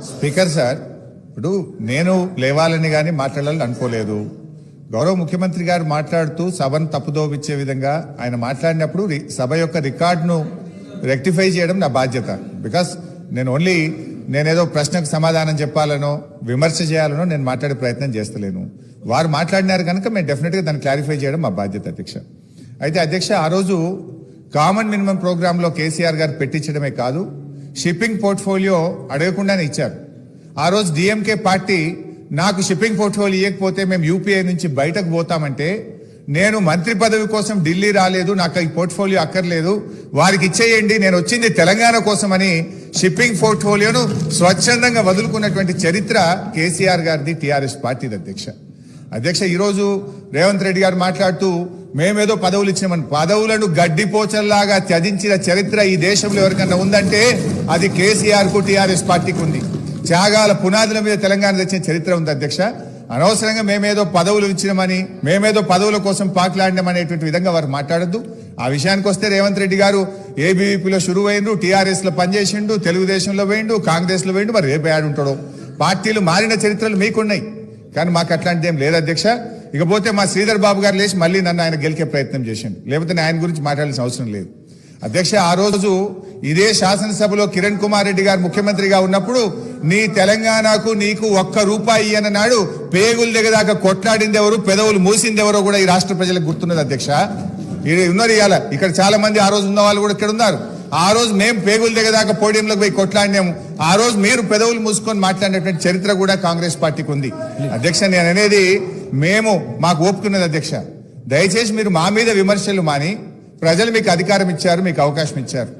Speaker sir, ఇప్పుడు నేను లేవాలని కానీ మాట్లాడాలని అనుకోలేదు. గౌరవ ముఖ్యమంత్రి గారు మాట్లాడుతూ సభను తప్పుదోవిచ్చే విధంగా ఆయన మాట్లాడినప్పుడు సభ యొక్క రికార్డును రెక్టిఫై చేయడం నా బాధ్యత. బికాస్ నేనేదో ప్రశ్నకు సమాధానం చెప్పాలనో విమర్శ చేయాలనో నేను మాట్లాడే ప్రయత్నం చేస్తలేను. వారు మాట్లాడినారు కనుక మేము డెఫినెట్గా దాన్ని క్లారిఫై చేయడం మా బాధ్యత అధ్యక్ష. అయితే అధ్యక్ష, ఆ రోజు కామన్ మినిమం ప్రోగ్రాంలో కేసీఆర్ గారు పెట్టించడమే కాదు, షిప్పింగ్ పోర్ట్ఫోలియో అడగకుండానే ఇచ్చారు. ఆ రోజు డిఎంకే పార్టీ నాకు షిప్పింగ్ పోర్ట్ఫోలియో ఇవ్వకపోతే మేము యూపీఐ నుంచి బయటకు పోతామంటే, నేను మంత్రి పదవి కోసం ఢిల్లీ రాలేదు, నాకు ఈ పోర్ట్ఫోలియో అక్కర్లేదు, వారికి ఇచ్చేయండి, నేను వచ్చింది తెలంగాణ కోసమని షిప్పింగ్ పోర్ట్ఫోలియోను స్వచ్ఛందంగా వదులుకున్నటువంటి చరిత్ర కేసీఆర్ గారిది, టీఆర్ఎస్ పార్టీది అధ్యక్ష. ఈరోజు రేవంత్ రెడ్డి గారు మాట్లాడుతూ మేమేదో పదవులు ఇచ్చినామని, పదవులను గడ్డిపోచల్లాగా త్యజించిన చరిత్ర ఈ దేశంలో ఎవరికన్నా ఉందంటే అది కేసీఆర్ కు, టీఆర్ఎస్ పార్టీకి ఉంది. త్యాగాల పునాదుల మీద తెలంగాణ తెచ్చిన చరిత్ర ఉంది అధ్యక్ష. అనవసరంగా మేమేదో పదవులు ఇచ్చినామని, మేమేదో పదవుల కోసం పాకులాడినామనేటువంటి విధంగా వారు మాట్లాడద్దు. ఆ విషయానికి వస్తే రేవంత్ రెడ్డి గారు ఏబీవీపీలో షురువైండు, టీఆర్ఎస్ లో పనిచేసిండు, తెలుగుదేశంలో వేయండు, కాంగ్రెస్ లో వేయండు, మరి రేపు ఉంటాడు. పార్టీలు మారిన చరిత్రలు మీకున్నాయి, కానీ మాకు అట్లాంటిది ఏం లేదు అధ్యక్ష. ఇకపోతే మా శ్రీధర్ బాబు గారు లేచి మళ్ళీ నన్ను ఆయన గెలికే ప్రయత్నం చేసిండు, లేకపోతే ఆయన గురించి మాట్లాడాల్సిన అవసరం లేదు అధ్యక్ష. ఆ రోజు ఇదే శాసనసభలో కిరణ్ కుమార్ రెడ్డి గారు ముఖ్యమంత్రిగా ఉన్నప్పుడు నీ తెలంగాణకు నీకు ₹1 అన్నాడు. పేగులు దిగదాకా కొట్లాడింది ఎవరు, పెదవులు మూసింది ఎవరో కూడా ఈ రాష్ట్ర ప్రజలకు గుర్తున్నది అధ్యక్ష. ఉన్నారు ఇవాళ ఇక్కడ చాలా మంది, ఆ రోజు ఉన్న వాళ్ళు కూడా ఇక్కడ ఉన్నారు. ఆ రోజు మేము పేగులు దిగదాకా పోడియంలోకి పోయి కొట్లాడినాము, ఆ రోజు మీరు పెదవులు మూసుకొని మాట్లాడినటువంటి చరిత్ర కూడా కాంగ్రెస్ పార్టీకి ఉంది అధ్యక్ష. నేను అనేది మాకు ఓపుకున్నది అధ్యక్ష. దయచేసి మీరు మా మీద విమర్శలు మాని, ప్రజలు మీకు అధికారం ఇచ్చారు, మీకు అవకాశం ఇచ్చారు,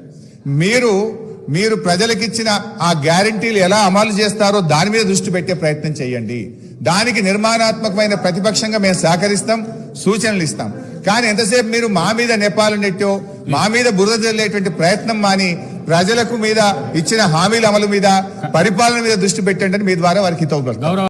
మీరు ప్రజలకిచ్చిన ఆ గ్యారంటీలు ఎలా అమలు చేస్తారో దాని మీద దృష్టి పెట్టే ప్రయత్నం చేయండి. దానికి నిర్మాణాత్మకమైన ప్రతిపక్షంగా మేము సహకరిస్తాం, సూచనలు ఇస్తాం. కానీ ఎంతసేపు మీరు మా మీద నెపాలు నెట్టో, మా మీద బురద జల్లేటువంటి ప్రయత్నం మాని ప్రజలకు మీద ఇచ్చిన హామీల అమలు మీద, పరిపాలన మీద దృష్టి పెట్టండి అని మీ ద్వారా వారికి హితవు.